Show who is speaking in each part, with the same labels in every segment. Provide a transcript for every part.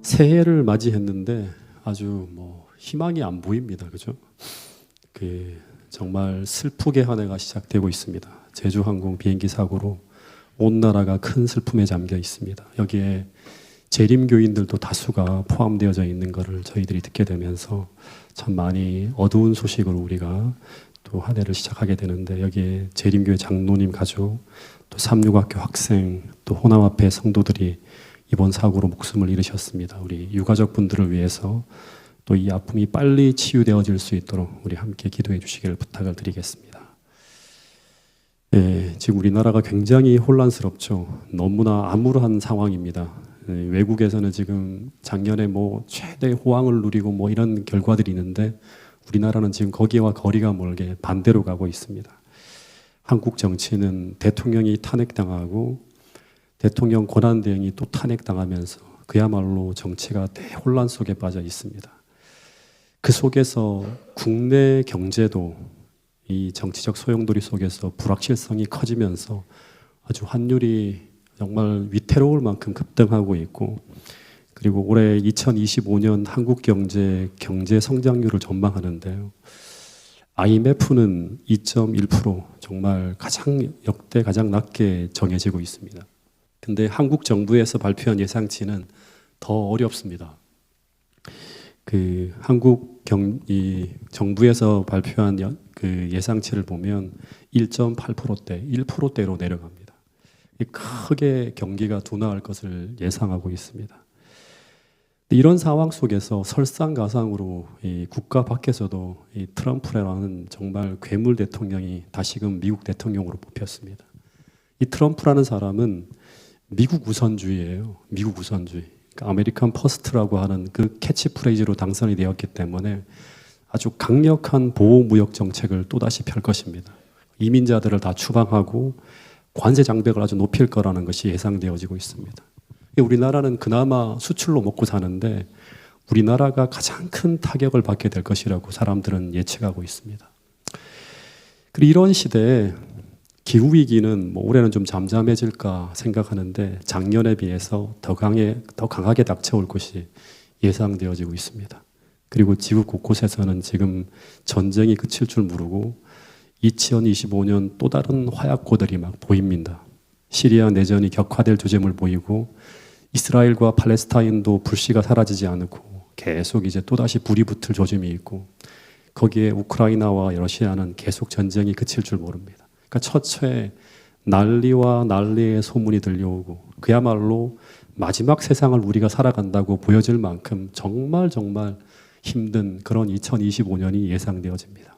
Speaker 1: 새해를 맞이했는데 아주 희망이 안 보입니다. 그죠? 정말 슬프게 한 해가 시작되고 있습니다. 제주항공 비행기 사고로 온 나라가 큰 슬픔에 잠겨 있습니다. 여기에 재림교인들도 다수가 포함되어져 있는 것을 저희들이 듣게 되면서 참 많이 어두운 소식으로 우리가 또 한 해를 시작하게 되는데, 여기에 재림교회 장로님 가족, 또 삼육학교 학생, 또 호남앞에 성도들이 이번 사고로 목숨을 잃으셨습니다. 우리 유가족 분들을 위해서 또 이 아픔이 빨리 치유되어질 수 있도록 우리 함께 기도해 주시기를 부탁을 드리겠습니다. 지금 우리나라가 굉장히 혼란스럽죠. 너무나 암울한 상황입니다. 외국에서는 지금 작년에 최대 호황을 누리고 이런 결과들이 있는데, 우리나라는 지금 거기와 거리가 멀게 반대로 가고 있습니다. 한국 정치는 대통령이 탄핵당하고 대통령 권한대행이 또 탄핵당하면서 그야말로 정치가 대혼란 속에 빠져 있습니다. 그 속에서 국내 경제도 이 정치적 소용돌이 속에서 불확실성이 커지면서 아주 환율이 정말 위태로울 만큼 급등하고 있고, 그리고 올해 2025년 한국 경제 성장률을 전망하는데요, IMF는 2.1%, 정말 역대 가장 낮게 정해지고 있습니다. 근데 한국 정부에서 발표한 예상치는 더 어렵습니다. 한국 정부에서 발표한 그 예상치를 보면 1.8%대, 1%대로 내려갑니다. 크게 경기가 둔화할 것을 예상하고 있습니다. 이런 상황 속에서 설상가상으로 이 국가 밖에서도 이 트럼프라는 정말 괴물 대통령이 다시금 미국 대통령으로 뽑혔습니다. 이 트럼프라는 사람은 미국 우선주의예요. 미국 우선주의. 그러니까 아메리칸 퍼스트라고 하는 그 캐치프레이즈로 당선이 되었기 때문에 아주 강력한 보호무역 정책을 또다시 펼 것입니다. 이민자들을 다 추방하고 관세 장벽을 아주 높일 거라는 것이 예상되어지고 있습니다. 우리나라는 그나마 수출로 먹고 사는데 우리나라가 가장 큰 타격을 받게 될 것이라고 사람들은 예측하고 있습니다. 그리고 이런 시대에 기후위기는 올해는 좀 잠잠해질까 생각하는데 작년에 비해서 더 강하게 닥쳐올 것이 예상되어지고 있습니다. 그리고 지구 곳곳에서는 지금 전쟁이 그칠 줄 모르고 2025년 또 다른 화약고들이 막 보입니다. 시리아 내전이 격화될 조짐을 보이고 이스라엘과 팔레스타인도 불씨가 사라지지 않고 계속 이제 또다시 불이 붙을 조짐이 있고, 거기에 우크라이나와 러시아는 계속 전쟁이 그칠 줄 모릅니다. 그러니까 처처에 난리와 난리의 소문이 들려오고 그야말로 마지막 세상을 우리가 살아간다고 보여질 만큼 정말 힘든 그런 2025년이 예상되어집니다.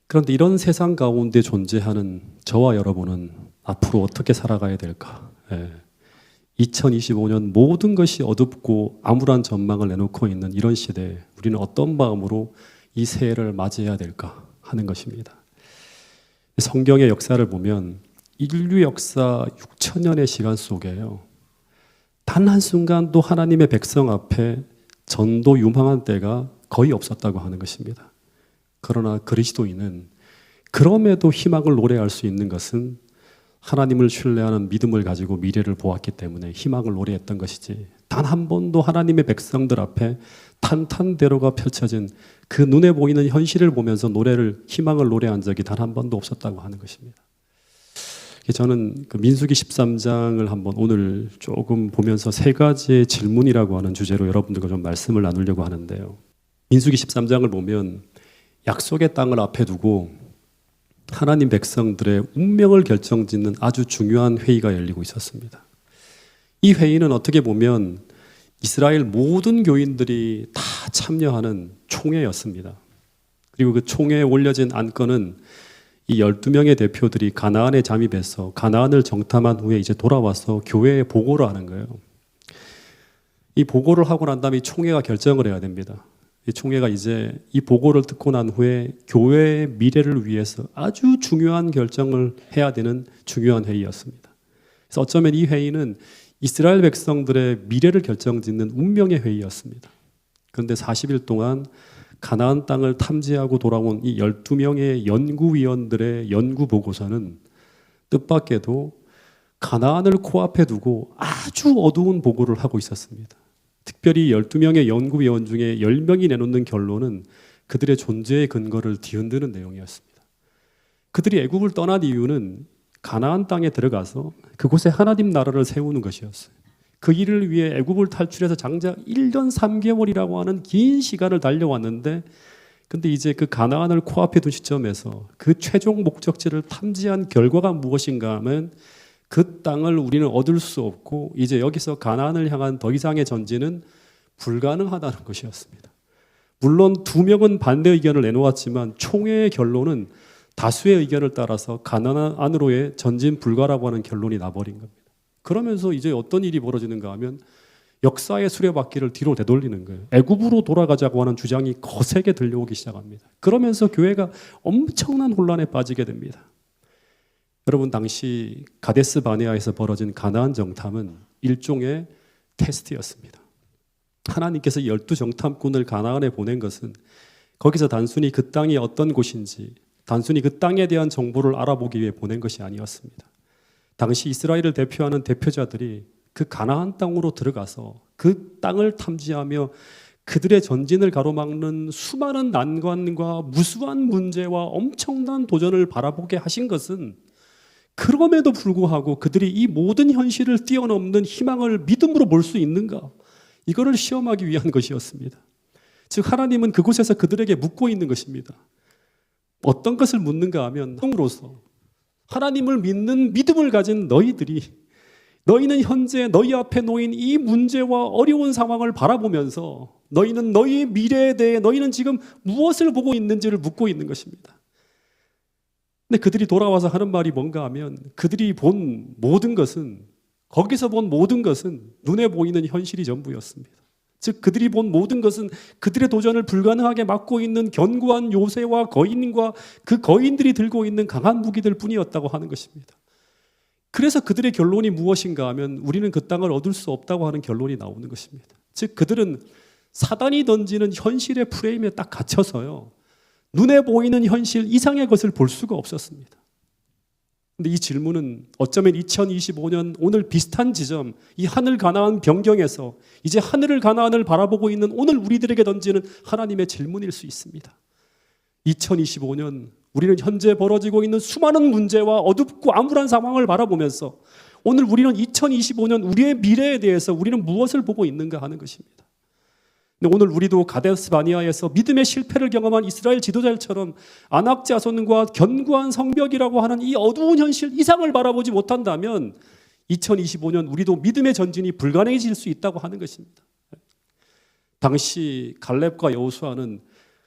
Speaker 1: 그런데 이런 세상 가운데 존재하는 저와 여러분은 앞으로 어떻게 살아가야 될까? 2025년 모든 것이 어둡고 암울한 전망을 내놓고 있는 이런 시대에 우리는 어떤 마음으로 이 새해를 맞이해야 될까 하는 것입니다. 성경의 역사를 보면 인류 역사 6천년의 시간 속에요, 단 한순간도 하나님의 백성 앞에 전도 유망한 때가 거의 없었다고 하는 것입니다. 그러나 그리스도인은 그럼에도 희망을 노래할 수 있는 것은 하나님을 신뢰하는 믿음을 가지고 미래를 보았기 때문에 희망을 노래했던 것이지, 단 한 번도 하나님의 백성들 앞에 탄탄대로가 펼쳐진 그 눈에 보이는 현실을 보면서 희망을 노래한 적이 단 한 번도 없었다고 하는 것입니다. 저는 그 민수기 13장을 한번 오늘 조금 보면서 세 가지의 질문이라고 하는 주제로 여러분들과 좀 말씀을 나누려고 하는데요. 민수기 13장을 보면 약속의 땅을 앞에 두고 하나님 백성들의 운명을 결정짓는 아주 중요한 회의가 열리고 있었습니다. 이 회의는 어떻게 보면 이스라엘 모든 교인들이 다 참여하는 총회였습니다. 그리고 그 총회에 올려진 안건은 이 12명의 대표들이 가나안에 잠입해서 가나안을 정탐한 후에 이제 돌아와서 교회에 보고를 하는 거예요. 이 보고를 하고 난 다음에 이 총회가 결정을 해야 됩니다. 이 총회가 이제 이 보고를 듣고 난 후에 교회의 미래를 위해서 아주 중요한 결정을 해야 되는 중요한 회의였습니다. 그래서 어쩌면 이 회의는 이스라엘 백성들의 미래를 결정짓는 운명의 회의였습니다. 그런데 40일 동안 가나안 땅을 탐지하고 돌아온 이 12명의 연구위원들의 연구 보고서는 뜻밖에도 가나안을 코앞에 두고 아주 어두운 보고를 하고 있었습니다. 특별히 12명의 연구위원 중에 10명이 내놓는 결론은 그들의 존재의 근거를 뒤흔드는 내용이었습니다. 그들이 애굽을 떠난 이유는 가나안 땅에 들어가서 그곳에 하나님 나라를 세우는 것이었어요. 그 일을 위해 애굽을 탈출해서 장작 1년 3개월이라고 하는 긴 시간을 달려왔는데, 근데 이제 그 가나안을 코앞에 둔 시점에서 그 최종 목적지를 탐지한 결과가 무엇인가 하면 그 땅을 우리는 얻을 수 없고 이제 여기서 가나안을 향한 더 이상의 전진은 불가능하다는 것이었습니다. 물론 2명은 반대 의견을 내놓았지만 총회의 결론은 다수의 의견을 따라서 가나안으로의 전진 불가라고 하는 결론이 나버린 겁니다. 그러면서 이제 어떤 일이 벌어지는가 하면 역사의 수레바퀴를 뒤로 되돌리는 거예요. 애굽으로 돌아가자고 하는 주장이 거세게 들려오기 시작합니다. 그러면서 교회가 엄청난 혼란에 빠지게 됩니다. 여러분, 당시 가데스 바네아에서 벌어진 가나안 정탐은 일종의 테스트였습니다. 하나님께서 12정탐꾼을 가나안에 보낸 것은 거기서 단순히 그 땅이 어떤 곳인지, 단순히 그 땅에 대한 정보를 알아보기 위해 보낸 것이 아니었습니다. 당시 이스라엘을 대표하는 대표자들이 그 가나안 땅으로 들어가서 그 땅을 탐지하며 그들의 전진을 가로막는 수많은 난관과 무수한 문제와 엄청난 도전을 바라보게 하신 것은, 그럼에도 불구하고 그들이 이 모든 현실을 뛰어넘는 희망을 믿음으로 볼 수 있는가, 이거를 시험하기 위한 것이었습니다. 즉 하나님은 그곳에서 그들에게 묻고 있는 것입니다. 어떤 것을 묻는가 하면, 성으로서 하나님을 믿는 믿음을 가진 너희는 현재 너희 앞에 놓인 이 문제와 어려운 상황을 바라보면서 너희는 너희의 미래에 대해 너희는 지금 무엇을 보고 있는지를 묻고 있는 것입니다. 근데 그들이 돌아와서 하는 말이 뭔가 하면, 그들이 본 모든 것은, 거기서 본 모든 것은 눈에 보이는 현실이 전부였습니다. 즉 그들이 본 모든 것은 그들의 도전을 불가능하게 막고 있는 견고한 요새와 거인과 그 거인들이 들고 있는 강한 무기들 뿐이었다고 하는 것입니다. 그래서 그들의 결론이 무엇인가 하면 우리는 그 땅을 얻을 수 없다고 하는 결론이 나오는 것입니다. 즉 그들은 사단이 던지는 현실의 프레임에 딱 갇혀서요, 눈에 보이는 현실 이상의 것을 볼 수가 없었습니다. 근데 이 질문은 어쩌면 2025년 오늘 비슷한 지점, 이 하늘 가나안 변경에서 이제 하늘을 가나안을 바라보고 있는 오늘 우리들에게 던지는 하나님의 질문일 수 있습니다. 2025년 우리는 현재 벌어지고 있는 수많은 문제와 어둡고 암울한 상황을 바라보면서 오늘 우리는 2025년 우리의 미래에 대해서 우리는 무엇을 보고 있는가 하는 것입니다. 근데 오늘 우리도 가데스 바네아에서 믿음의 실패를 경험한 이스라엘 지도자들처럼 아낙 자손과 견고한 성벽이라고 하는 이 어두운 현실 이상을 바라보지 못한다면 2025년 우리도 믿음의 전진이 불가능해질 수 있다고 하는 것입니다. 당시 갈렙과 여호수아는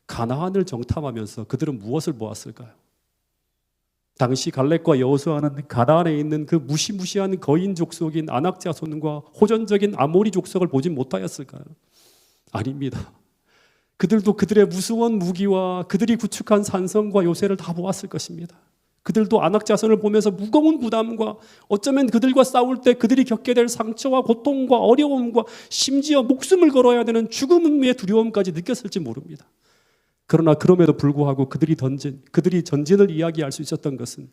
Speaker 1: 가나안을 정탐하면서 그들은 무엇을 보았을까요? 당시 갈렙과 여호수아는 가나안에 있는 그 무시무시한 거인 족속인 아낙 자손과 호전적인 아모리 족속을 보지 못하였을까요? 아닙니다. 그들도 그들의 무서운 무기와 그들이 구축한 산성과 요새를 다 보았을 것입니다. 그들도 아낙 자손을 보면서 무거운 부담과 어쩌면 그들과 싸울 때 그들이 겪게 될 상처와 고통과 어려움과 심지어 목숨을 걸어야 되는 죽음의 두려움까지 느꼈을지 모릅니다. 그러나 그럼에도 불구하고 그들이 전진을 이야기할 수 있었던 것은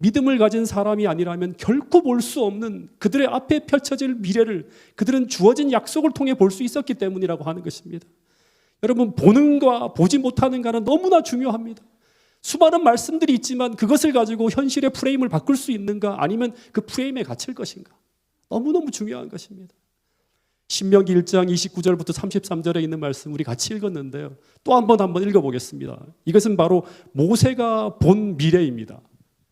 Speaker 1: 믿음을 가진 사람이 아니라면 결코 볼 수 없는 그들의 앞에 펼쳐질 미래를 그들은 주어진 약속을 통해 볼 수 있었기 때문이라고 하는 것입니다. 여러분, 보는가 보지 못하는가는 너무나 중요합니다. 수많은 말씀들이 있지만 그것을 가지고 현실의 프레임을 바꿀 수 있는가, 아니면 그 프레임에 갇힐 것인가, 너무너무 중요한 것입니다. 신명기 1장 29절부터 33절에 있는 말씀 우리 같이 읽었는데요, 또 한번 읽어보겠습니다. 이것은 바로 모세가 본 미래입니다.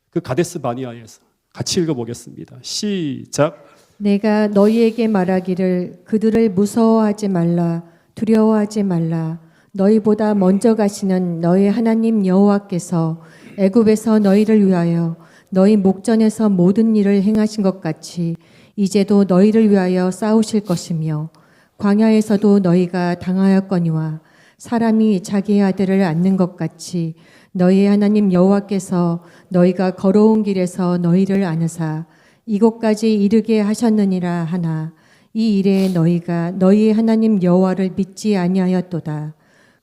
Speaker 1: 그 가데스 바네아에서 같이 읽어보겠습니다. 시작.
Speaker 2: 내가 너희에게 말하기를 그들을 무서워하지 말라, 두려워하지 말라. 너희보다 먼저 가시는 너희 하나님 여호와께서 애굽에서 너희를 위하여 너희 목전에서 모든 일을 행하신 것 같이 이제도 너희를 위하여 싸우실 것이며, 광야에서도 너희가 당하였거니와 사람이 자기의 아들을 안는 것 같이 너희 하나님 여호와께서 너희가 걸어온 길에서 너희를 안으사 이곳까지 이르게 하셨느니라 하나, 이 일에 너희가 너희 하나님 여호와를 믿지 아니하였도다.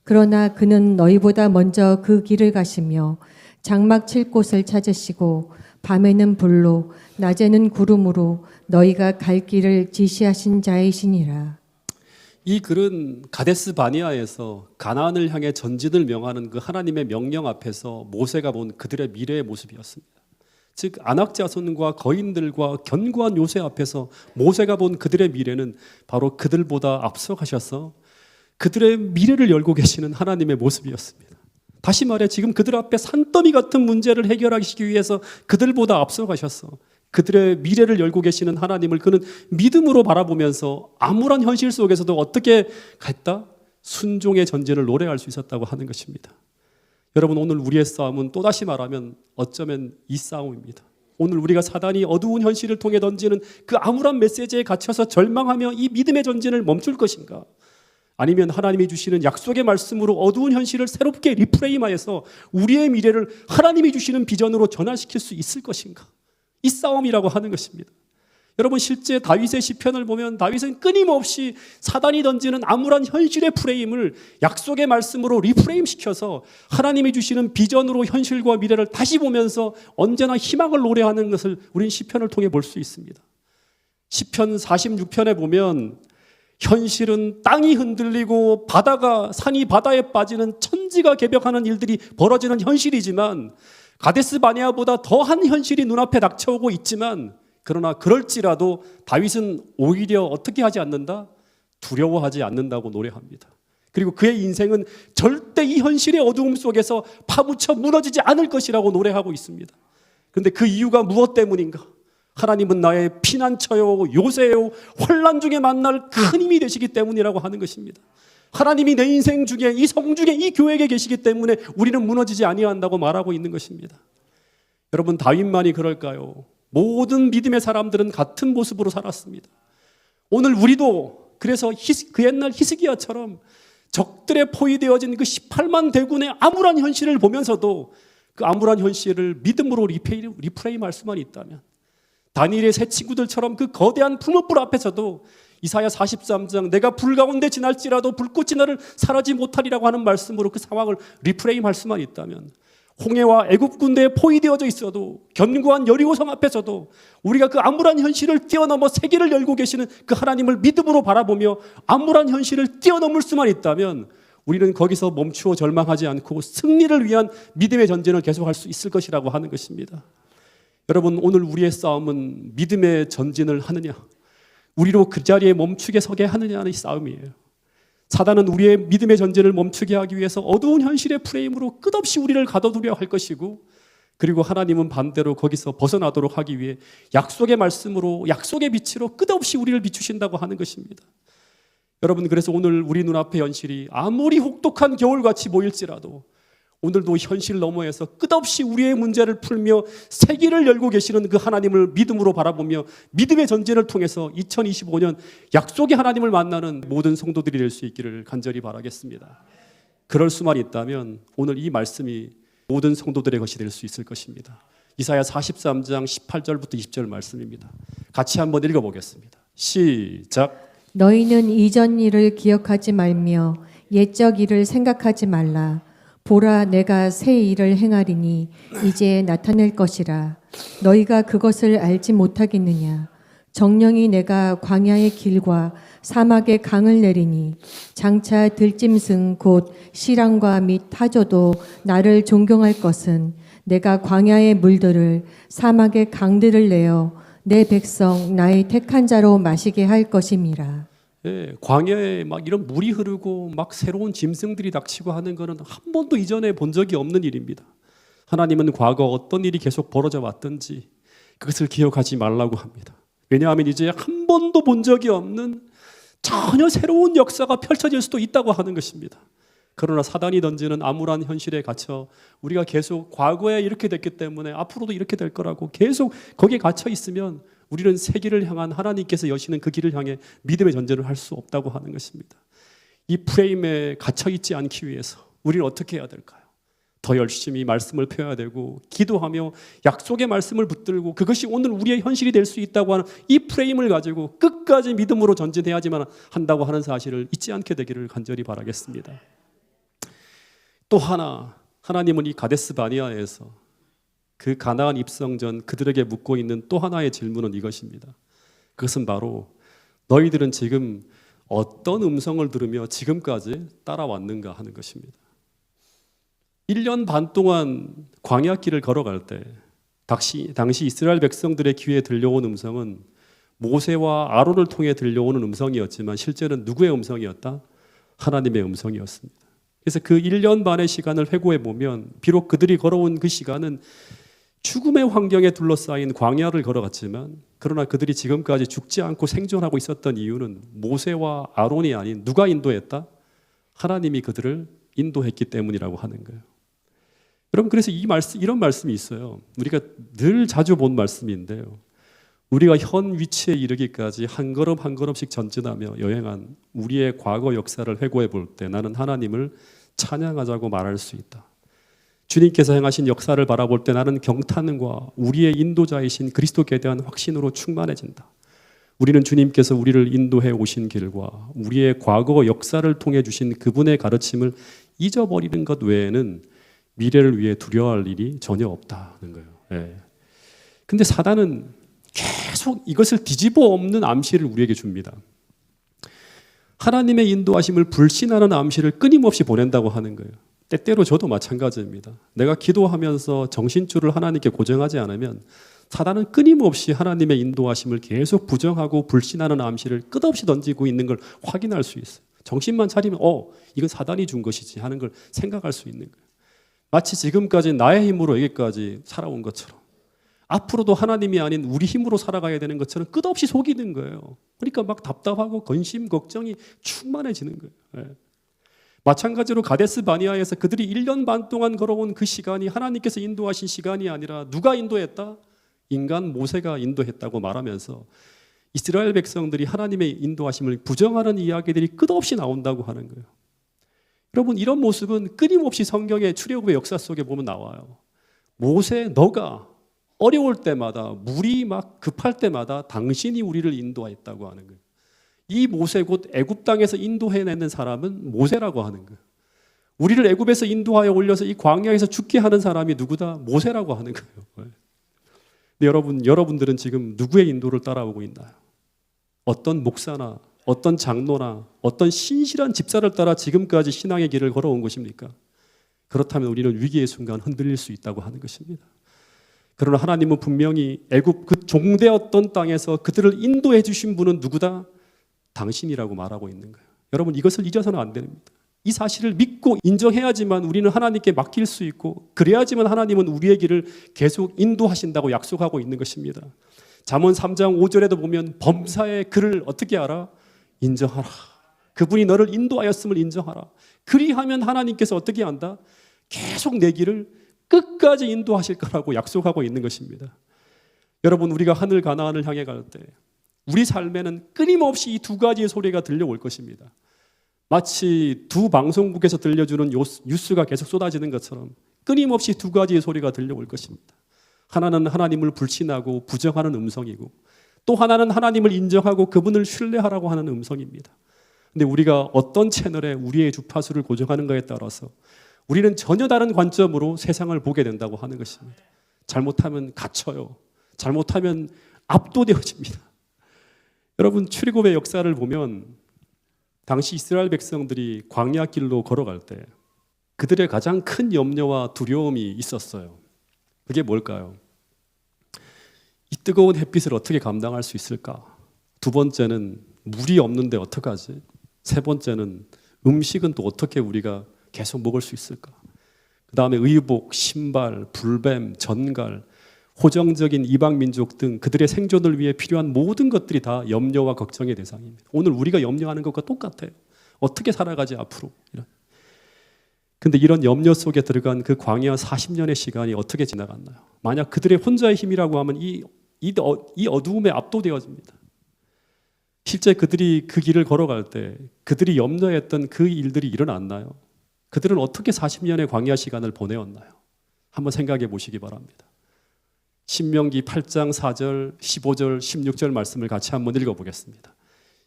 Speaker 2: 그러나 그는 너희보다 먼저 그 길을 가시며 장막 칠 곳을 찾으시고 밤에는 불로 낮에는 구름으로 너희가 갈 길을 지시하신 자이시니라.
Speaker 1: 이 글은 가데스 바니아에서 가나안을 향해 전진을 명하는 그 하나님의 명령 앞에서 모세가 본 그들의 미래의 모습이었습니다. 즉 아낙 자손과 거인들과 견고한 요새 앞에서 모세가 본 그들의 미래는 바로 그들보다 앞서가셔서 그들의 미래를 열고 계시는 하나님의 모습이었습니다. 다시 말해 지금 그들 앞에 산더미 같은 문제를 해결하시기 위해서 그들보다 앞서가셔서 그들의 미래를 열고 계시는 하나님을 그는 믿음으로 바라보면서 암울한 현실 속에서도 어떻게 했다? 순종의 전진을 노래할 수 있었다고 하는 것입니다. 여러분, 오늘 우리의 싸움은 또다시 말하면 어쩌면 이 싸움입니다. 오늘 우리가 사단이 어두운 현실을 통해 던지는 그 암울한 메시지에 갇혀서 절망하며 이 믿음의 전진을 멈출 것인가? 아니면 하나님이 주시는 약속의 말씀으로 어두운 현실을 새롭게 리프레임하여서 우리의 미래를 하나님이 주시는 비전으로 전환시킬 수 있을 것인가? 이 싸움이라고 하는 것입니다. 여러분, 실제 다윗의 시편을 보면 다윗은 끊임없이 사단이 던지는 암울한 현실의 프레임을 약속의 말씀으로 리프레임 시켜서 하나님이 주시는 비전으로 현실과 미래를 다시 보면서 언제나 희망을 노래하는 것을 우리는 시편을 통해 볼 수 있습니다. 시편 46편에 보면 현실은 땅이 흔들리고 산이 바다에 빠지는 천지가 개벽하는 일들이 벌어지는 현실이지만 가데스 바네아보다 더한 현실이 눈앞에 닥쳐오고 있지만 그러나 그럴지라도 다윗은 오히려 어떻게 하지 않는다? 두려워하지 않는다고 노래합니다. 그리고 그의 인생은 절대 이 현실의 어두움 속에서 파묻혀 무너지지 않을 것이라고 노래하고 있습니다. 그런데 그 이유가 무엇 때문인가? 하나님은 나의 피난처요 요새요 환난 중에 만날 큰 힘이 되시기 때문이라고 하는 것입니다. 하나님이 내 인생 중에 이 성 중에 이 교회에 계시기 때문에 우리는 무너지지 아니한다고 말하고 있는 것입니다. 여러분, 다윗만이 그럴까요? 모든 믿음의 사람들은 같은 모습으로 살았습니다. 오늘 우리도 그래서 그 옛날 히스기야처럼 적들에 포위되어진 그 18만 대군의 암울한 현실을 보면서도 그 암울한 현실을 믿음으로 리프레임할 수만 있다면, 다니엘의 새 친구들처럼 그 거대한 풀무불 앞에서도 이사야 43장 내가 불 가운데 지날지라도 불꽃이 나를 사라지 못하리라고 하는 말씀으로 그 상황을 리프레임할 수만 있다면, 홍해와 애굽 군대에 포위되어져 있어도 견고한 여리고성 앞에서도 우리가 그 암울한 현실을 뛰어넘어 세계를 열고 계시는 그 하나님을 믿음으로 바라보며 암울한 현실을 뛰어넘을 수만 있다면 우리는 거기서 멈추어 절망하지 않고 승리를 위한 믿음의 전쟁을 계속할 수 있을 것이라고 하는 것입니다. 여러분, 오늘 우리의 싸움은 믿음의 전진을 하느냐, 우리로 그 자리에 멈추게 서게 하느냐의 싸움이에요. 사단은 우리의 믿음의 전쟁을 멈추게 하기 위해서 어두운 현실의 프레임으로 끝없이 우리를 가둬두려 할 것이고, 그리고 하나님은 반대로 거기서 벗어나도록 하기 위해 약속의 말씀으로 약속의 빛으로 끝없이 우리를 비추신다고 하는 것입니다. 여러분, 그래서 오늘 우리 눈앞의 현실이 아무리 혹독한 겨울같이 보일지라도 오늘도 현실 너머에서 끝없이 우리의 문제를 풀며 세계를 열고 계시는 그 하나님을 믿음으로 바라보며 믿음의 전쟁을 통해서 2025년 약속의 하나님을 만나는 모든 성도들이 될 수 있기를 간절히 바라겠습니다. 그럴 수만 있다면 오늘 이 말씀이 모든 성도들의 것이 될 수 있을 것입니다. 이사야 43장 18절부터 20절 말씀입니다. 같이 한번 읽어보겠습니다. 시작.
Speaker 2: 너희는 이전 일을 기억하지 말며 옛적 일을 생각하지 말라. 보라, 내가 새 일을 행하리니 이제 나타낼 것이라. 너희가 그것을 알지 못하겠느냐? 정령이 내가 광야의 길과 사막의 강을 내리니 장차 들짐승 곧 시랑과 및 타조도 나를 존경할 것은 내가 광야의 물들을 사막의 강들을 내어 내 백성 나의 택한 자로 마시게 할 것임이라.
Speaker 1: 예, 광야에 막 이런 물이 흐르고 막 새로운 짐승들이 닥치고 하는 것은 한 번도 이전에 본 적이 없는 일입니다. 하나님은 과거 어떤 일이 계속 벌어져 왔든지 그것을 기억하지 말라고 합니다. 왜냐하면 이제 한 번도 본 적이 없는 전혀 새로운 역사가 펼쳐질 수도 있다고 하는 것입니다. 그러나 사단이 던지는 암울한 현실에 갇혀 우리가 계속 과거에 이렇게 됐기 때문에 앞으로도 이렇게 될 거라고 계속 거기에 갇혀 있으면 우리는 세계를 향한 하나님께서 여시는 그 길을 향해 믿음의 전쟁을 할 수 없다고 하는 것입니다. 이 프레임에 갇혀 있지 않기 위해서 우리는 어떻게 해야 될까요? 더 열심히 말씀을 펴야 되고 기도하며 약속의 말씀을 붙들고 그것이 오늘 우리의 현실이 될 수 있다고 하는 이 프레임을 가지고 끝까지 믿음으로 전진해야지만 한다고 하는 사실을 잊지 않게 되기를 간절히 바라겠습니다. 또 하나, 하나님은 이 가데스 바니아에서 그 가나안 입성 전 그들에게 묻고 있는 또 하나의 질문은 이것입니다. 그것은 바로 너희들은 지금 어떤 음성을 들으며 지금까지 따라왔는가 하는 것입니다. 1년 반 동안 광야길을 걸어갈 때 당시 이스라엘 백성들의 귀에 들려온 음성은 모세와 아론을 통해 들려오는 음성이었지만 실제는 누구의 음성이었다? 하나님의 음성이었습니다. 그래서 그 1년 반의 시간을 회고해 보면 비록 그들이 걸어온 그 시간은 죽음의 환경에 둘러싸인 광야를 걸어갔지만 그러나 그들이 지금까지 죽지 않고 생존하고 있었던 이유는 모세와 아론이 아닌 누가 인도했다? 하나님이 그들을 인도했기 때문이라고 하는 거예요. 여러분, 그래서 이런 말씀이 있어요. 우리가 늘 자주 본 말씀인데요. 우리가 현 위치에 이르기까지 한 걸음 한 걸음씩 전진하며 여행한 우리의 과거 역사를 회고해 볼 때 나는 하나님을 찬양하자고 말할 수 있다. 주님께서 행하신 역사를 바라볼 때 나는 경탄과 우리의 인도자이신 그리스도께 대한 확신으로 충만해진다. 우리는 주님께서 우리를 인도해 오신 길과 우리의 과거 역사를 통해 주신 그분의 가르침을 잊어버리는 것 외에는 미래를 위해 두려워할 일이 전혀 없다는 거예요. 예. 근데 사단은 계속 이것을 뒤집어 엎는 암시를 우리에게 줍니다. 하나님의 인도하심을 불신하는 암시를 끊임없이 보낸다고 하는 거예요. 때때로 저도 마찬가지입니다. 내가 기도하면서 정신줄을 하나님께 고정하지 않으면 사단은 끊임없이 하나님의 인도하심을 계속 부정하고 불신하는 암시를 끝없이 던지고 있는 걸 확인할 수 있어요. 정신만 차리면 이건 사단이 준 것이지 하는 걸 생각할 수 있는 거예요. 마치 지금까지 나의 힘으로 여기까지 살아온 것처럼 앞으로도 하나님이 아닌 우리 힘으로 살아가야 되는 것처럼 끝없이 속이는 거예요. 그러니까 막 답답하고 근심, 걱정이 충만해지는 거예요. 예. 마찬가지로 가데스 바니아에서 그들이 1년 반 동안 걸어온 그 시간이 하나님께서 인도하신 시간이 아니라 누가 인도했다? 인간 모세가 인도했다고 말하면서 이스라엘 백성들이 하나님의 인도하심을 부정하는 이야기들이 끝없이 나온다고 하는 거예요. 여러분, 이런 모습은 끊임없이 성경의 출애굽의 역사 속에 보면 나와요. 모세, 너가 어려울 때마다 물이 막 급할 때마다 당신이 우리를 인도했다고 하는 거예요. 이 모세 곧 애굽 땅에서 인도해내는 사람은 모세라고 하는 거예요. 우리를 애굽에서 인도하여 올려서 이 광야에서 죽게 하는 사람이 누구다? 모세라고 하는 거예요. 근데 여러분들은 지금 누구의 인도를 따라오고 있나요? 어떤 목사나 어떤 장로나 어떤 신실한 집사를 따라 지금까지 신앙의 길을 걸어온 것입니까? 그렇다면 우리는 위기의 순간 흔들릴 수 있다고 하는 것입니다. 그러나 하나님은 분명히 애굽 그 종되었던 땅에서 그들을 인도해 주신 분은 누구다? 당신이라고 말하고 있는 거예요. 여러분, 이것을 잊어서는 안 됩니다. 이 사실을 믿고 인정해야지만 우리는 하나님께 맡길 수 있고 그래야지만 하나님은 우리의 길을 계속 인도하신다고 약속하고 있는 것입니다. 잠언 3장 5절에도 보면 범사의 그를 어떻게 알아? 인정하라. 그분이 너를 인도하였음을 인정하라. 그리하면 하나님께서 어떻게 한다? 계속 내 길을 끝까지 인도하실 거라고 약속하고 있는 것입니다. 여러분, 우리가 하늘 가나안을 향해 갈 때 우리 삶에는 끊임없이 이 두 가지의 소리가 들려올 것입니다. 마치 두 방송국에서 들려주는 뉴스가 계속 쏟아지는 것처럼 끊임없이 두 가지의 소리가 들려올 것입니다. 하나는 하나님을 불신하고 부정하는 음성이고 또 하나는 하나님을 인정하고 그분을 신뢰하라고 하는 음성입니다. 근데 우리가 어떤 채널에 우리의 주파수를 고정하는가에 따라서 우리는 전혀 다른 관점으로 세상을 보게 된다고 하는 것입니다. 잘못하면 갇혀요. 잘못하면 압도되어집니다. 여러분, 출애굽의 역사를 보면 당시 이스라엘 백성들이 광야길로 걸어갈 때 그들의 가장 큰 염려와 두려움이 있었어요. 그게 뭘까요? 이 뜨거운 햇빛을 어떻게 감당할 수 있을까? 두 번째는 물이 없는데 어떡하지? 세 번째는 음식은 또 어떻게 우리가 계속 먹을 수 있을까? 그 다음에 의복, 신발, 불뱀, 전갈, 호정적인 이방 민족 등 그들의 생존을 위해 필요한 모든 것들이 다 염려와 걱정의 대상입니다. 오늘 우리가 염려하는 것과 똑같아요. 어떻게 살아가지 앞으로? 근데 이런 염려 속에 들어간 그 광야 40년의 시간이 어떻게 지나갔나요? 만약 그들의 혼자의 힘이라고 하면 이 어두움에 압도되어집니다. 실제 그들이 그 길을 걸어갈 때 그들이 염려했던 그 일들이 일어났나요? 그들은 어떻게 40년의 광야 시간을 보내었나요? 한번 생각해 보시기 바랍니다. 신명기 8장 4절, 15절, 16절 말씀을 같이 한번 읽어보겠습니다.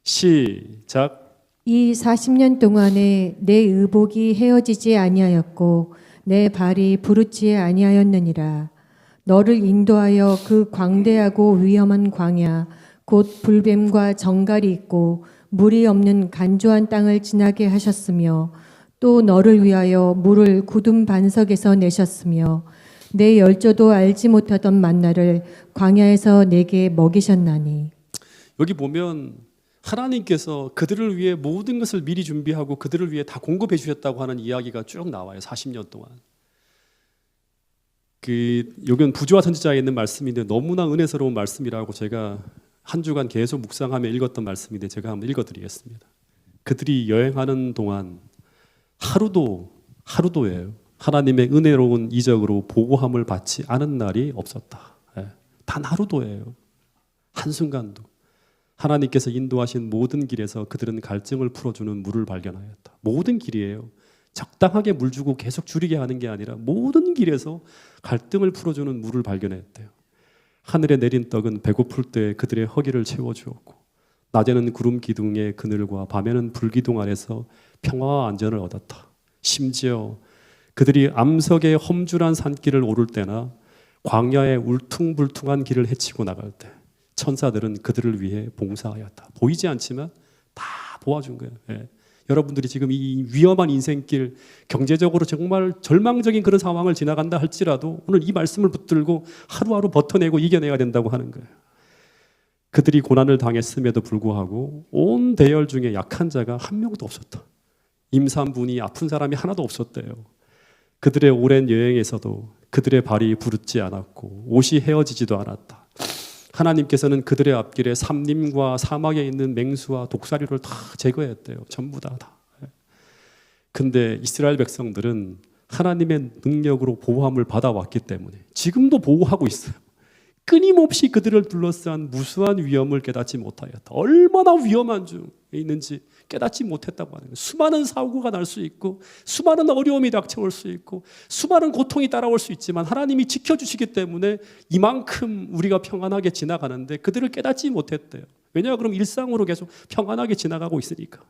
Speaker 1: 시작.
Speaker 2: 이 40년 동안에 내 의복이 헤어지지 아니하였고 내 발이 부르지 아니하였느니라. 너를 인도하여 그 광대하고 위험한 광야 곧 불뱀과 정갈이 있고 물이 없는 간조한 땅을 지나게 하셨으며 또 너를 위하여 물을 굳은 반석에서 내셨으며 내 열조도 알지 못하던 만나를 광야에서 내게 먹이셨나니.
Speaker 1: 여기 보면 하나님께서 그들을 위해 모든 것을 미리 준비하고 그들을 위해 다 공급해 주셨다고 하는 이야기가 쭉 나와요. 40년 동안. 여기는 부조와 선지자에 있는 말씀인데 너무나 은혜스러운 말씀이라고 제가 한 주간 계속 묵상하며 읽었던 말씀인데 제가 한번 읽어드리겠습니다. 그들이 여행하는 동안 하루도예요. 하나님의 은혜로운 이적으로 보고함을 받지 않은 날이 없었다. 단 하루도예요. 한순간도. 하나님께서 인도하신 모든 길에서 그들은 갈증을 풀어주는 물을 발견하였다. 모든 길이에요. 적당하게 물 주고 계속 줄이게 하는 게 아니라 모든 길에서 갈등을 풀어주는 물을 발견했대요. 하늘에 내린 떡은 배고플 때 그들의 허기를 채워주었고 낮에는 구름 기둥의 그늘과 밤에는 불기둥 아래서 평화와 안전을 얻었다. 심지어 그들이 암석의 험준한 산길을 오를 때나 광야의 울퉁불퉁한 길을 헤치고 나갈 때 천사들은 그들을 위해 봉사하였다. 보이지 않지만 다 도와준 거예요. 여러분들이 지금 이 위험한 인생길, 경제적으로 정말 절망적인 그런 상황을 지나간다 할지라도 오늘 이 말씀을 붙들고 하루하루 버텨내고 이겨내야 된다고 하는 거예요. 그들이 고난을 당했음에도 불구하고 온 대열 중에 약한 자가 한 명도 없었다. 임산부니 아픈 사람이 하나도 없었대요. 그들의 오랜 여행에서도 그들의 발이 부르지 않았고 옷이 헤어지지도 않았다. 하나님께서는 그들의 앞길에 삼림과 사막에 있는 맹수와 독사류를 다 제거했대요. 전부 다. 근데 이스라엘 백성들은 하나님의 능력으로 보호함을 받아왔기 때문에 지금도 보호하고 있어요. 끊임없이 그들을 둘러싼 무수한 위험을 깨닫지 못하였다. 얼마나 위험한 중에 있는지 깨닫지 못했다고 하는 거예요. 수많은 사고가 날 수 있고 수많은 어려움이 닥쳐올 수 있고 수많은 고통이 따라올 수 있지만 하나님이 지켜주시기 때문에 이만큼 우리가 평안하게 지나가는데 그들을 깨닫지 못했대요. 왜냐? 그럼 일상으로 계속 평안하게 지나가고 있으니까.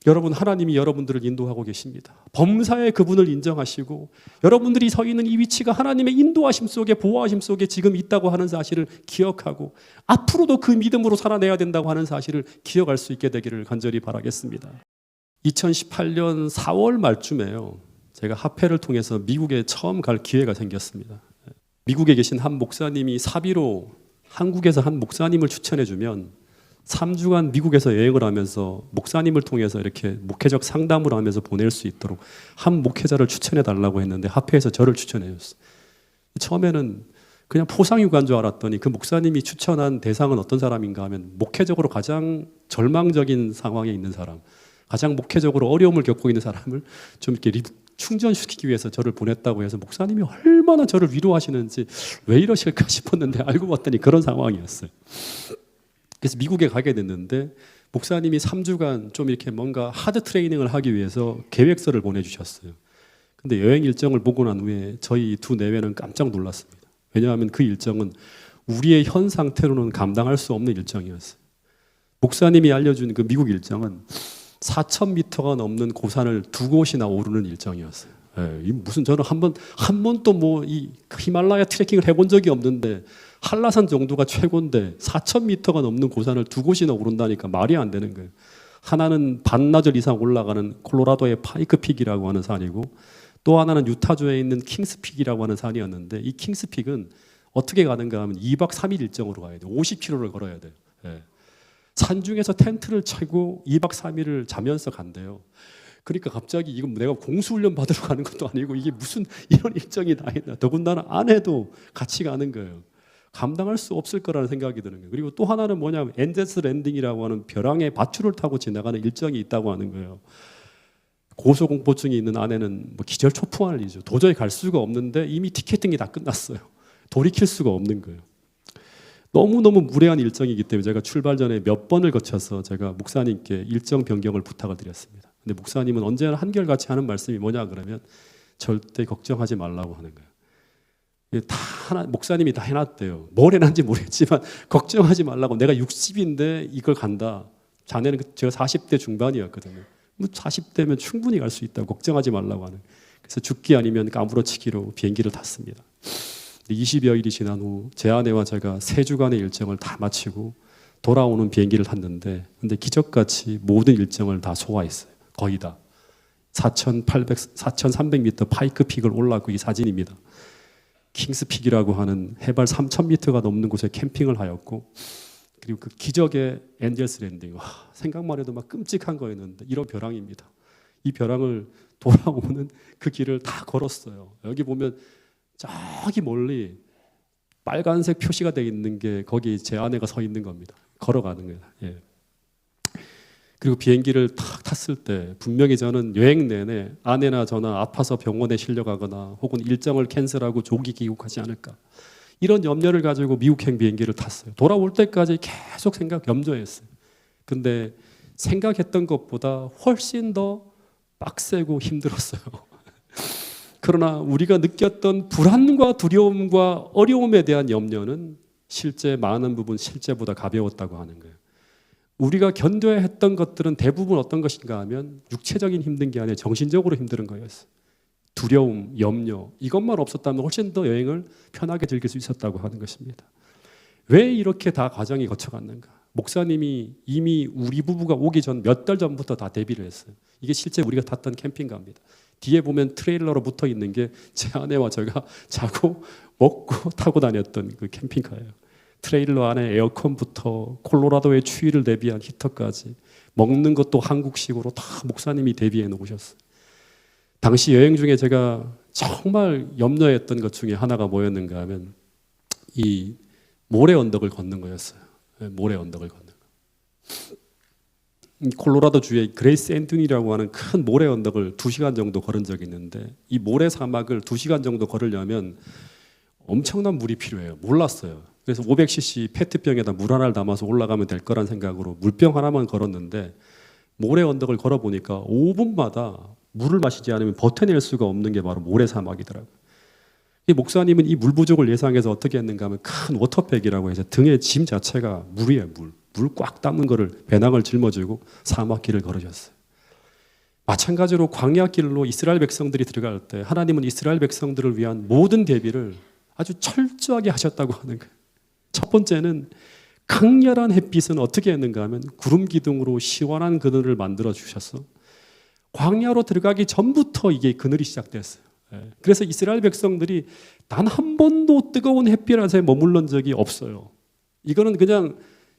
Speaker 1: 여러분, 하나님이 여러분들을 인도하고 계십니다. 범사에 그분을 인정하시고 여러분들이 서 있는 이 위치가 하나님의 인도하심 속에 보호하심 속에 지금 있다고 하는 사실을 기억하고 앞으로도 그 믿음으로 살아내야 된다고 하는 사실을 기억할 수 있게 되기를 간절히 바라겠습니다. 2018년 4월 말쯤에요. 제가 합회를 통해서 미국에 처음 갈 기회가 생겼습니다. 미국에 계신 한 목사님이 사비로 한국에서 한 목사님을 추천해 주면 3주간 미국에서 여행을 하면서 목사님을 통해서 이렇게 목회적 상담을 하면서 보낼 수 있도록 한 목회자를 추천해 달라고 했는데 합회에서 저를 추천해 줬어요. 처음에는 그냥 포상휴가인 줄 알았더니 그 목사님이 추천한 대상은 어떤 사람인가 하면 목회적으로 가장 절망적인 상황에 있는 사람, 가장 목회적으로 어려움을 겪고 있는 사람을 좀 이렇게 충전시키기 위해서 저를 보냈다고 해서 목사님이 얼마나 저를 위로하시는지 왜 이러실까 싶었는데 알고 봤더니 그런 상황이었어요. 그래서 미국에 가게 됐는데 목사님이 3주간 좀 이렇게 뭔가 하드 트레이닝을 하기 위해서 계획서를 보내주셨어요. 근데 여행 일정을 보고 난 후에 저희 두 내외는 깜짝 놀랐습니다. 왜냐하면 그 일정은 우리의 현 상태로는 감당할 수 없는 일정이었어요. 목사님이 알려준 그 미국 일정은 4,000m가 넘는 고산을 두 곳이나 오르는 일정이었어요. 무슨 저는 한 번도 뭐 이 히말라야 트레킹을 해본 적이 없는데 한라산 정도가 최고인데 4,000m가 넘는 고산을 두 곳이나 오른다니까 말이 안 되는 거예요. 하나는 반나절 이상 올라가는 콜로라도의 파이크픽이라고 하는 산이고 또 하나는 유타주에 있는 킹스픽이라고 하는 산이었는데 이 킹스픽은 어떻게 가는가 하면 2박 3일 일정으로 가야 돼요. 50km를 걸어야 돼요. 산 중에서 텐트를 치고 2박 3일을 자면서 간대요. 그러니까 갑자기 이건 내가 공수훈련 받으러 가는 것도 아니고 이게 무슨 이런 일정이 다 있나. 더군다나 아내도 같이 가는 거예요. 감당할 수 없을 거라는 생각이 드는 거예요. 그리고 또 하나는 뭐냐면 엔제스 랜딩이라고 하는 벼랑의 밧줄을 타고 지나가는 일정이 있다고 하는 거예요. 고소공포증이 있는 아내는 뭐 기절초풍할 일이죠. 도저히 갈 수가 없는데 이미 티켓팅이 다 끝났어요. 돌이킬 수가 없는 거예요. 너무너무 무례한 일정이기 때문에 제가 출발 전에 몇 번을 거쳐서 제가 목사님께 일정 변경을 부탁을 드렸습니다. 근데 목사님은 언제나 한결같이 하는 말씀이 뭐냐 그러면 절대 걱정하지 말라고 하는 거예요. 목사님이 다 해놨대요. 뭘 해놨는지 모르겠지만 걱정하지 말라고. 내가 60인데 이걸 간다. 자네는 제가 40대 중반이었거든요. 뭐 40대면 충분히 갈 수 있다고 걱정하지 말라고 하는. 그래서 죽기 아니면 까무러치기로 비행기를 탔습니다. 20여일이 지난 후 제 아내와 제가 3주간의 일정을 다 마치고 돌아오는 비행기를 탔는데 근데 기적같이 모든 일정을 다 소화했어요. 거의 다. 4,300m 파이크픽을 올라가고 이 사진입니다. 킹스픽이라고 하는 해발 3,000m가 넘는 곳에 캠핑을 하였고 그리고 그 기적의 엔젤스 랜딩. 와, 생각만 해도 막 끔찍한 거였는데 이런 벼랑입니다. 이 벼랑을 돌아오는 그 길을 다 걸었어요. 여기 보면 저기 멀리 빨간색 표시가 되어 있는 게 거기 제 아내가 서 있는 겁니다. 걸어가는 거예요. 예. 그리고 비행기를 탁 탔을 때 분명히 저는 여행 내내 아내나 저나 아파서 병원에 실려가거나 혹은 일정을 캔슬하고 조기 귀국하지 않을까 이런 염려를 가지고 미국행 비행기를 탔어요. 돌아올 때까지 계속 염려했어요. 근데 생각했던 것보다 훨씬 더 빡세고 힘들었어요. 그러나 우리가 느꼈던 불안과 두려움과 어려움에 대한 염려는 실제 많은 부분 실제보다 가벼웠다고 하는 거예요. 우리가 견뎌야 했던 것들은 대부분 어떤 것인가 하면 육체적인 힘든 게 아니라 정신적으로 힘든 거였어요. 두려움, 염려 이것만 없었다면 훨씬 더 여행을 편하게 즐길 수 있었다고 하는 것입니다. 왜 이렇게 다 과정이 거쳐갔는가? 목사님이 이미 우리 부부가 오기 전 몇 달 전부터 다 대비를 했어요. 이게 실제 우리가 탔던 캠핑카입니다. 뒤에 보면 트레일러로 붙어 있는 게 제 아내와 제가 자고 먹고 타고 다녔던 그 캠핑카예요. 트레일러 안에 에어컨부터 콜로라도의 추위를 대비한 히터까지 먹는 것도 한국식으로 다 목사님이 대비해 놓으셨어요. 당시 여행 중에 제가 정말 염려했던 것 중에 하나가 뭐였는가 하면 이 모래 언덕을 걷는 거였어요. 모래 언덕을 걷는 거. 콜로라도 주의 그레이스 앤토니라고 하는 큰 모래 언덕을 2시간 정도 걸은 적이 있는데 이 모래 사막을 2시간 정도 걸으려면 엄청난 물이 필요해요. 몰랐어요. 그래서 500cc 페트병에다 물 하나를 담아서 올라가면 될 거란 생각으로 물병 하나만 걸었는데 모래 언덕을 걸어보니까 5분마다 물을 마시지 않으면 버텨낼 수가 없는 게 바로 모래 사막이더라고요. 이 목사님은 이 물 부족을 예상해서 어떻게 했는가 하면 큰 워터백이라고 해서 등에 짐 자체가 물이에요. 물 꽉 담은 거를 배낭을 짊어지고 사막길을 걸으셨어요. 마찬가지로 광야길로 이스라엘 백성들이 들어갈 때 하나님은 이스라엘 백성들을 위한 모든 대비를 아주 철저하게 하셨다고 하는 거예요. 첫 번째는 강렬한 햇빛은 어떻게 했는가 하면 구름 기둥으로 시원한 그늘을 만들어 주셔서 광야로 들어가기 전부터 이게 그늘이 시작됐어요. 그래서 이스라엘 백성들이 단 한 번도 뜨거운 햇빛 아래 머물른 적이 없어요. 이거는 그냥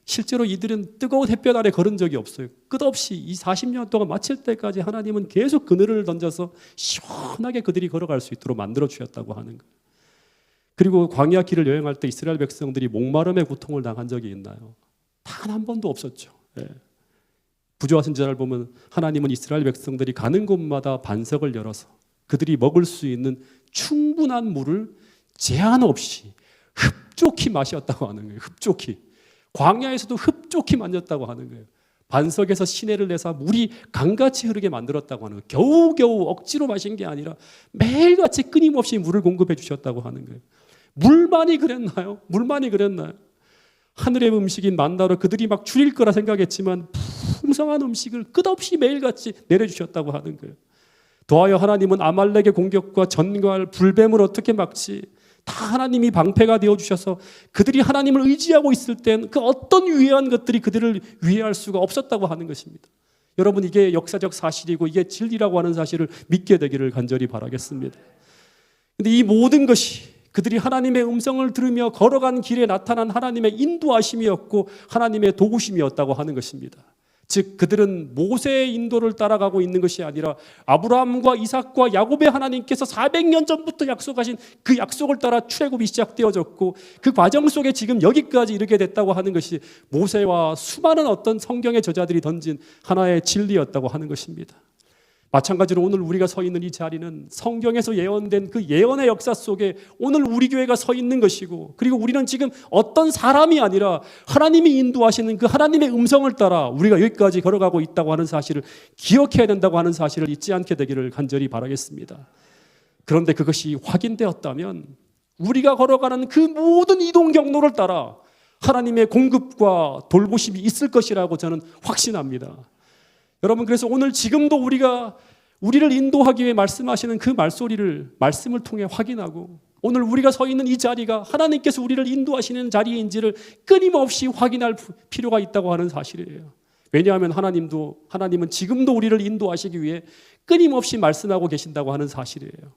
Speaker 1: 실제로 이들은 뜨거운 햇볕 아래 걸은 적이 없어요. 끝없이 이 40년 동안 마칠 때까지 하나님은 계속 그늘을 던져서 시원하게 그들이 걸어갈 수 있도록 만들어 주셨다고 하는 거예요. 그리고 광야 길을 여행할 때 이스라엘 백성들이 목마름의 고통을 당한 적이 있나요? 단 한 번도 없었죠. 부조화 선지자를 보면 하나님은 이스라엘 백성들이 가는 곳마다 반석을 열어서 그들이 먹을 수 있는 충분한 물을 제한 없이 흡족히 마셨다고 하는 거예요. 흡족히. 광야에서도 흡족히 만졌다고 하는 거예요. 반석에서 시내를 내서 물이 강같이 흐르게 만들었다고 하는 거예요. 겨우겨우 억지로 마신 게 아니라 매일같이 끊임없이 물을 공급해 주셨다고 하는 거예요. 물만이 그랬나요? 물만이 그랬나요? 하늘의 음식인 만나로 그들이 막 줄일 거라 생각했지만 풍성한 음식을 끝없이 매일같이 내려주셨다고 하는 거예요. 더하여 하나님은 아말렉의 공격과 전갈, 불뱀을 어떻게 막지? 다 하나님이 방패가 되어주셔서 그들이 하나님을 의지하고 있을 땐 그 어떤 위대한 것들이 그들을 위해할 수가 없었다고 하는 것입니다. 여러분 이게 역사적 사실이고 이게 진리라고 하는 사실을 믿게 되기를 간절히 바라겠습니다. 그런데 이 모든 것이 그들이 하나님의 음성을 들으며 걸어간 길에 나타난 하나님의 인도하심이었고 하나님의 도우심이었다고 하는 것입니다. 즉 그들은 모세의 인도를 따라가고 있는 것이 아니라 아브라함과 이삭과 야곱의 하나님께서 400년 전부터 약속하신 그 약속을 따라 출애굽이 시작되어졌고 그 과정 속에 지금 여기까지 이르게 됐다고 하는 것이 모세와 수많은 어떤 성경의 저자들이 던진 하나의 진리였다고 하는 것입니다. 마찬가지로 오늘 우리가 서 있는 이 자리는 성경에서 예언된 그 예언의 역사 속에 오늘 우리 교회가 서 있는 것이고 그리고 우리는 지금 어떤 사람이 아니라 하나님이 인도하시는 그 하나님의 음성을 따라 우리가 여기까지 걸어가고 있다고 하는 사실을 기억해야 된다고 하는 사실을 잊지 않게 되기를 간절히 바라겠습니다. 그런데 그것이 확인되었다면 우리가 걸어가는 그 모든 이동 경로를 따라 하나님의 공급과 돌보심이 있을 것이라고 저는 확신합니다. 여러분, 그래서 오늘 지금도 우리를 인도하기 위해 말씀하시는 그 말씀을 통해 확인하고, 오늘 우리가 서 있는 이 자리가 하나님께서 우리를 인도하시는 자리인지를 끊임없이 확인할 필요가 있다고 하는 사실이에요. 왜냐하면 하나님은 지금도 우리를 인도하시기 위해 끊임없이 말씀하고 계신다고 하는 사실이에요.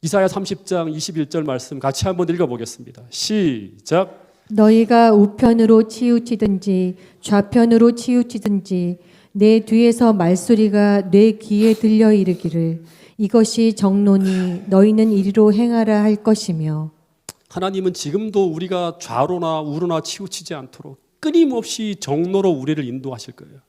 Speaker 1: 이사야 30장 21절 말씀 같이 한번 읽어보겠습니다. 시작.
Speaker 2: 너희가 우편으로 치우치든지 좌편으로 치우치든지 내 뒤에서 말소리가 내 귀에 들려 이르기를 이것이 정로니 너희는 이리로 행하라 할 것이며.
Speaker 1: 하나님은 지금도 우리가 좌로나 우로나 치우치지 않도록 끊임없이 정로로 우리를 인도하실 거예요.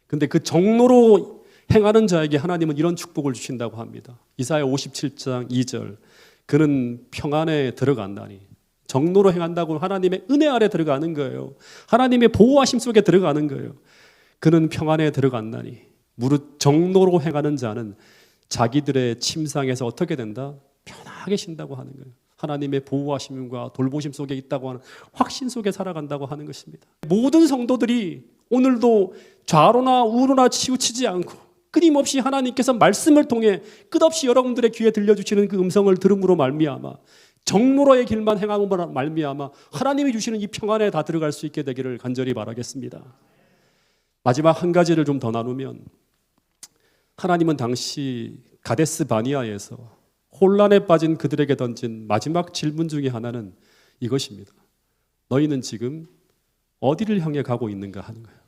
Speaker 1: 근데 그 정로로 행하는 자에게 하나님은 이런 축복을 주신다고 합니다. 이사야 57장 2절. 그는 평안에 들어간다니. 정로로 행한다고 하나님의 은혜 아래 들어가는 거예요. 하나님의 보호하심 속에 들어가는 거예요. 그는 평안에 들어간다니. 무릇 정로로 행하는 자는 자기들의 침상에서 어떻게 된다? 편하게 쉰다고 하는 거예요. 하나님의 보호하심과 돌보심 속에 있다고 하는 확신 속에 살아간다고 하는 것입니다. 모든 성도들이 오늘도 좌로나 우로나 치우치지 않고 끊임없이 하나님께서 말씀을 통해 끝없이 여러분들의 귀에 들려주시는 그 음성을 들음으로 말미암아 정로로의 길만 행함으로 말미암아 하나님이 주시는 이 평안에 다 들어갈 수 있게 되기를 간절히 바라겠습니다. 마지막 한 가지를 좀 더 나누면, 하나님은 당시 가데스 바니아에서 혼란에 빠진 그들에게 던진 마지막 질문 중에 하나는 이것입니다. 너희는 지금 어디를 향해 가고 있는가 하는 거예요.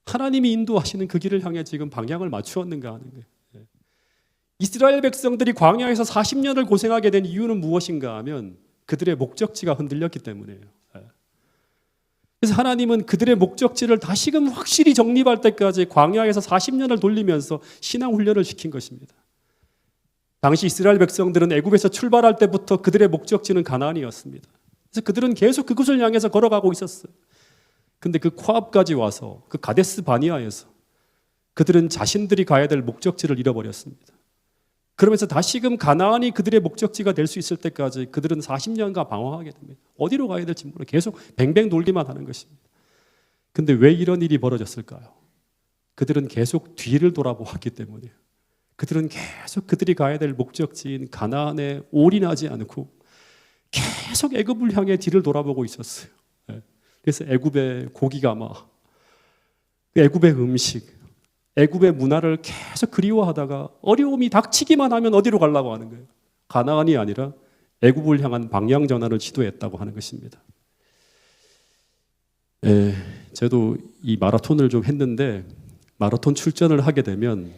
Speaker 1: 하나님이 인도하시는 그 길을 향해 지금 방향을 맞추었는가 하는 거예요. 이스라엘 백성들이 광야에서 40년을 고생하게 된 이유는 무엇인가 하면 그들의 목적지가 흔들렸기 때문이에요. 그래서 하나님은 그들의 목적지를 다시금 확실히 정립할 때까지 광야에서 40년을 돌리면서 신앙 훈련을 시킨 것입니다. 당시 이스라엘 백성들은 애굽에서 출발할 때부터 그들의 목적지는 가나안이었습니다. 그래서 그들은 계속 그곳을 향해서 걸어가고 있었어요. 근데 그 코압까지 와서 그 가데스 바니아에서 그들은 자신들이 가야 될 목적지를 잃어버렸습니다. 그러면서 다시금 가나안이 그들의 목적지가 될 수 있을 때까지 그들은 40년간 방황하게 됩니다. 어디로 가야 될지 모르고 계속 뱅뱅 돌기만 하는 것입니다. 근데 왜 이런 일이 벌어졌을까요? 그들은 계속 뒤를 돌아보았기 때문이에요. 그들은 계속 그들이 가야 될 목적지인 가나안에 올인하지 않고 계속 애굽을 향해 뒤를 돌아보고 있었어요. 그래서 애굽의 고기가마, 애굽의 음식, 애굽의 문화를 계속 그리워하다가 어려움이 닥치기만 하면 어디로 가려고 하는 거예요? 가나안이 아니라 애굽을 향한 방향 전환을 시도했다고 하는 것입니다. 저도 이 마라톤을 좀 했는데 마라톤 출전을 하게 되면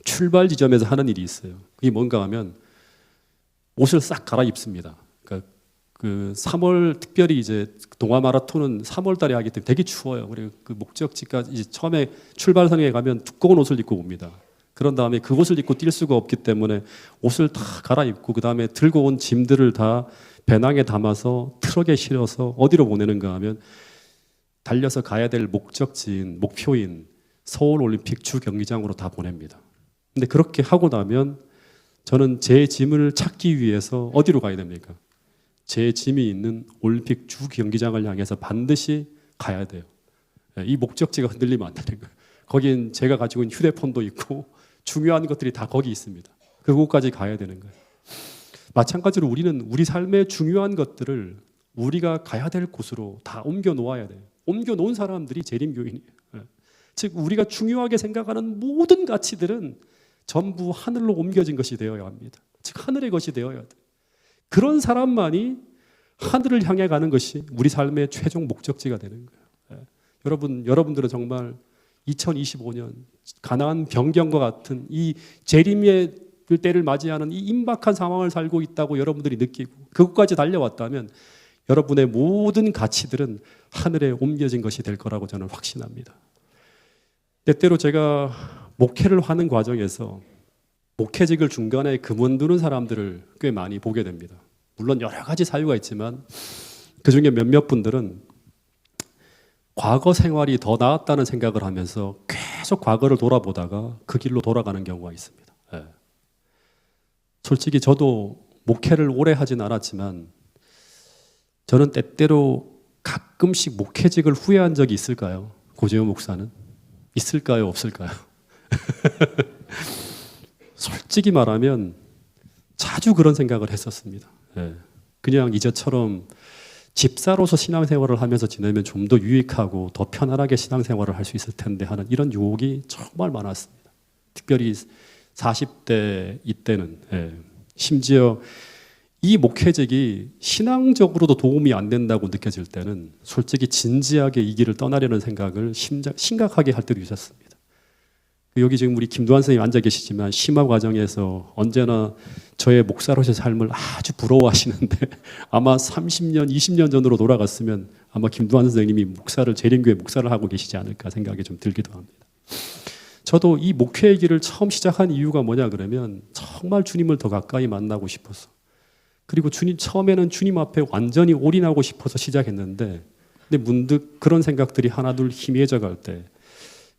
Speaker 1: 출발 지점에서 하는 일이 있어요. 그게 뭔가 하면 옷을 싹 갈아입습니다. 그러니까 그 3월 특별히 이제 동아 마라톤은 3월 달에 하기 때문에 되게 추워요. 그리고 그 목적지까지 이제 처음에 출발선에 가면 두꺼운 옷을 입고 옵니다. 그런 다음에 그 옷을 입고 뛸 수가 없기 때문에 옷을 다 갈아입고 그 다음에 들고 온 짐들을 다 배낭에 담아서 트럭에 실어서 어디로 보내는가 하면 달려서 가야 될 목적지인 목표인 서울 올림픽 주 경기장으로 다 보냅니다. 근데 그렇게 하고 나면 저는 제 짐을 찾기 위해서 어디로 가야 됩니까? 제 짐이 있는 올림픽 주 경기장을 향해서 반드시 가야 돼요. 이 목적지가 흔들리면 안 되는 거예요. 거긴 제가 가지고 있는 휴대폰도 있고 중요한 것들이 다 거기 있습니다. 그곳까지 가야 되는 거예요. 마찬가지로 우리는 우리 삶의 중요한 것들을 우리가 가야 될 곳으로 다 옮겨 놓아야 돼요. 옮겨 놓은 사람들이 재림교인이에요. 즉 우리가 중요하게 생각하는 모든 가치들은 전부 하늘로 옮겨진 것이 되어야 합니다. 즉 하늘의 것이 되어야 돼요. 그런 사람만이 하늘을 향해 가는 것이 우리 삶의 최종 목적지가 되는 거예요. 여러분들은 정말 2025년 가나안 변경과 같은 이 재림의 때를 맞이하는 이 임박한 상황을 살고 있다고 여러분들이 느끼고 그것까지 달려왔다면 여러분의 모든 가치들은 하늘에 옮겨진 것이 될 거라고 저는 확신합니다. 때때로 제가 목회를 하는 과정에서 목회직을 중간에 그만두는 사람들을 꽤 많이 보게 됩니다. 물론 여러 가지 사유가 있지만 그중에 몇몇 분들은 과거 생활이 더 나았다는 생각을 하면서 계속 과거를 돌아보다가 그 길로 돌아가는 경우가 있습니다. 솔직히 저도 목회를 오래 하진 않았지만 저는 때때로 가끔씩 목회직을 후회한 적이 있을까요? 고재호 목사는? 있을까요? 없을까요? 솔직히 말하면 자주 그런 생각을 했었습니다. 예. 그냥 이제처럼 집사로서 신앙생활을 하면서 지내면 좀 더 유익하고 더 편안하게 신앙생활을 할 수 있을 텐데 하는 이런 유혹이 정말 많았습니다. 특별히 40대 이때는 심지어 이 목회직이 신앙적으로도 도움이 안 된다고 느껴질 때는 솔직히 진지하게 이 길을 떠나려는 생각을 심각하게 할 때도 있었습니다. 여기 지금 우리 김두한 선생님 앉아 계시지만 심화 과정에서 언제나 저의 목사로서의 삶을 아주 부러워하시는데 아마 30년, 20년 전으로 돌아갔으면 아마 김두한 선생님이 재림교회 목사를 하고 계시지 않을까 생각이 좀 들기도 합니다. 저도 이 목회의 길을 처음 시작한 이유가 뭐냐 그러면 정말 주님을 더 가까이 만나고 싶어서, 그리고 처음에는 주님 앞에 완전히 올인하고 싶어서 시작했는데, 근데 문득 그런 생각들이 하나둘 희미해져 갈 때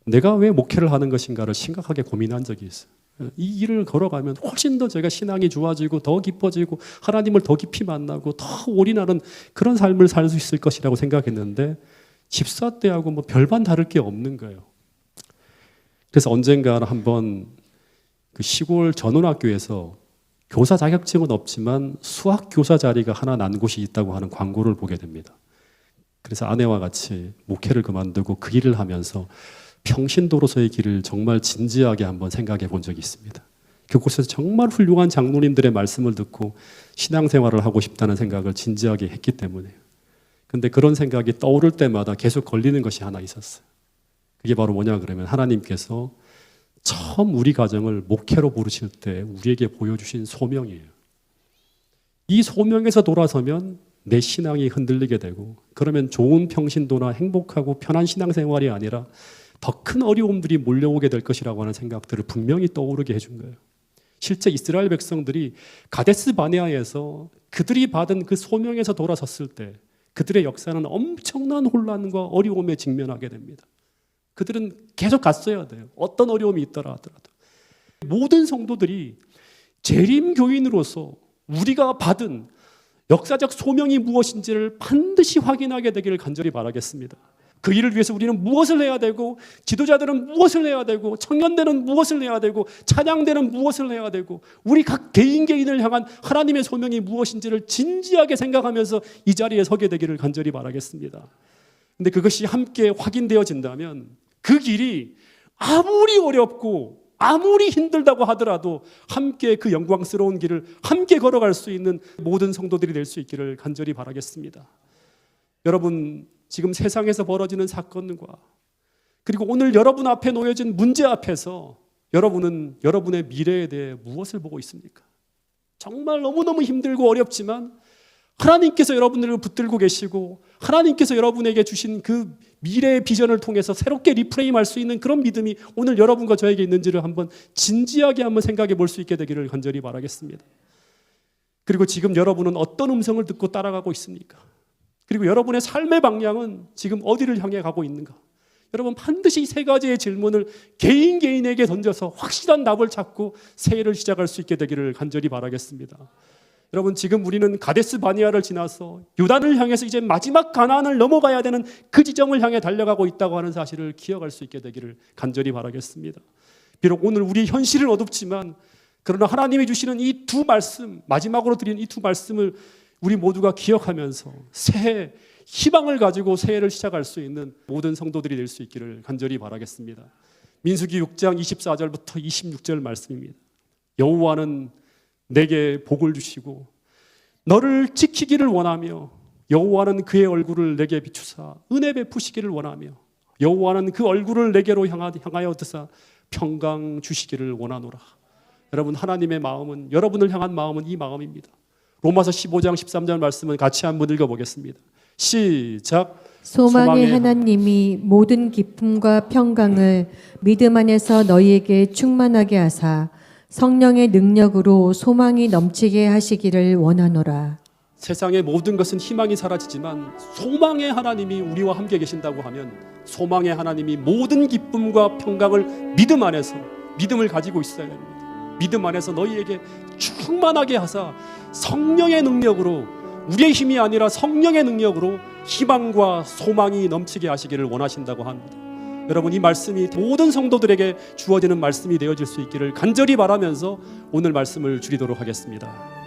Speaker 1: 내가 왜 목회를 하는 것인가를 심각하게 고민한 적이 있어요. 이 길을 걸어가면 훨씬 더 제가 신앙이 좋아지고 더 깊어지고 하나님을 더 깊이 만나고 더 올인하는 그런 삶을 살 수 있을 것이라고 생각했는데 집사 때하고 뭐 별반 다를 게 없는 거예요. 그래서 언젠가 한번 그 시골 전원학교에서 교사 자격증은 없지만 수학 교사 자리가 하나 난 곳이 있다고 하는 광고를 보게 됩니다. 그래서 아내와 같이 목회를 그만두고 그 일을 하면서 평신도로서의 길을 정말 진지하게 한번 생각해 본 적이 있습니다. 그곳에서 정말 훌륭한 장로님들의 말씀을 듣고 신앙생활을 하고 싶다는 생각을 진지하게 했기 때문에요. 근데 그런 생각이 떠오를 때마다 계속 걸리는 것이 하나 있었어요. 그게 바로 뭐냐 그러면 하나님께서 처음 우리 가정을 목회로 부르실 때 우리에게 보여주신 소명이에요. 이 소명에서 돌아서면 내 신앙이 흔들리게 되고, 그러면 좋은 평신도나 행복하고 편한 신앙생활이 아니라 더 큰 어려움들이 몰려오게 될 것이라고 하는 생각들을 분명히 떠오르게 해준 거예요. 실제 이스라엘 백성들이 가데스 바네아에서 그들이 받은 그 소명에서 돌아섰을 때 그들의 역사는 엄청난 혼란과 어려움에 직면하게 됩니다. 그들은 계속 갔어야 돼요. 어떤 어려움이 있더라 하더라도. 모든 성도들이 재림교인으로서 우리가 받은 역사적 소명이 무엇인지를 반드시 확인하게 되기를 간절히 바라겠습니다. 그 일을 위해서 우리는 무엇을 해야 되고, 지도자들은 무엇을 해야 되고, 청년들은 무엇을 해야 되고, 찬양대는 무엇을 해야 되고, 우리 각 개인을 향한 하나님의 소명이 무엇인지를 진지하게 생각하면서 이 자리에 서게 되기를 간절히 바라겠습니다. 근데 그것이 함께 확인되어진다면 그 길이 아무리 어렵고 아무리 힘들다고 하더라도 함께 그 영광스러운 길을 함께 걸어갈 수 있는 모든 성도들이 될 수 있기를 간절히 바라겠습니다. 여러분, 지금 세상에서 벌어지는 사건과 그리고 오늘 여러분 앞에 놓여진 문제 앞에서 여러분은 여러분의 미래에 대해 무엇을 보고 있습니까? 정말 너무너무 힘들고 어렵지만 하나님께서 여러분들을 붙들고 계시고 하나님께서 여러분에게 주신 그 미래의 비전을 통해서 새롭게 리프레임할 수 있는 그런 믿음이 오늘 여러분과 저에게 있는지를 한번 진지하게 한번 생각해 볼 수 있게 되기를 간절히 바라겠습니다. 그리고 지금 여러분은 어떤 음성을 듣고 따라가고 있습니까? 그리고 여러분의 삶의 방향은 지금 어디를 향해 가고 있는가? 여러분 반드시 이 세 가지의 질문을 개인에게 던져서 확실한 답을 찾고 새해를 시작할 수 있게 되기를 간절히 바라겠습니다. 여러분, 지금 우리는 가데스 바네아를 지나서 요단을 향해서 이제 마지막 가나안을 넘어가야 되는 그 지점을 향해 달려가고 있다고 하는 사실을 기억할 수 있게 되기를 간절히 바라겠습니다. 비록 오늘 우리 현실은 어둡지만 그러나 하나님이 주시는 이 두 말씀, 마지막으로 드린 이 두 말씀을 우리 모두가 기억하면서 새해 희망을 가지고 새해를 시작할 수 있는 모든 성도들이 될 수 있기를 간절히 바라겠습니다. 민수기 6장 24절부터 26절 말씀입니다. 여호와는 내게 복을 주시고 너를 지키기를 원하며 여호와는 그의 얼굴을 내게 비추사 은혜 베푸시기를 원하며 여호와는 그 얼굴을 내게로 향하여 드사 평강 주시기를 원하노라. 여러분, 하나님의 마음은, 여러분을 향한 마음은 이 마음입니다. 로마서 15장 13절 말씀을 같이 한번 읽어보겠습니다. 시작.
Speaker 2: 소망의 하나님이 모든 기쁨과 평강을 믿음 안에서 너희에게 충만하게 하사 성령의 능력으로 소망이 넘치게 하시기를 원하노라.
Speaker 1: 세상의 모든 것은 희망이 사라지지만 소망의 하나님이 우리와 함께 계신다고 하면 소망의 하나님이 모든 기쁨과 평강을 믿음 안에서, 믿음을 가지고 있어야 됩니다. 믿음 안에서 너희에게 충만하게 하사 성령의 능력으로 우리의 힘이 아니라 성령의 능력으로 희망과 소망이 넘치게 하시기를 원하신다고 합니다. 여러분, 이 말씀이 모든 성도들에게 주어지는 말씀이 되어질 수 있기를 간절히 바라면서 오늘 말씀을 줄이도록 하겠습니다.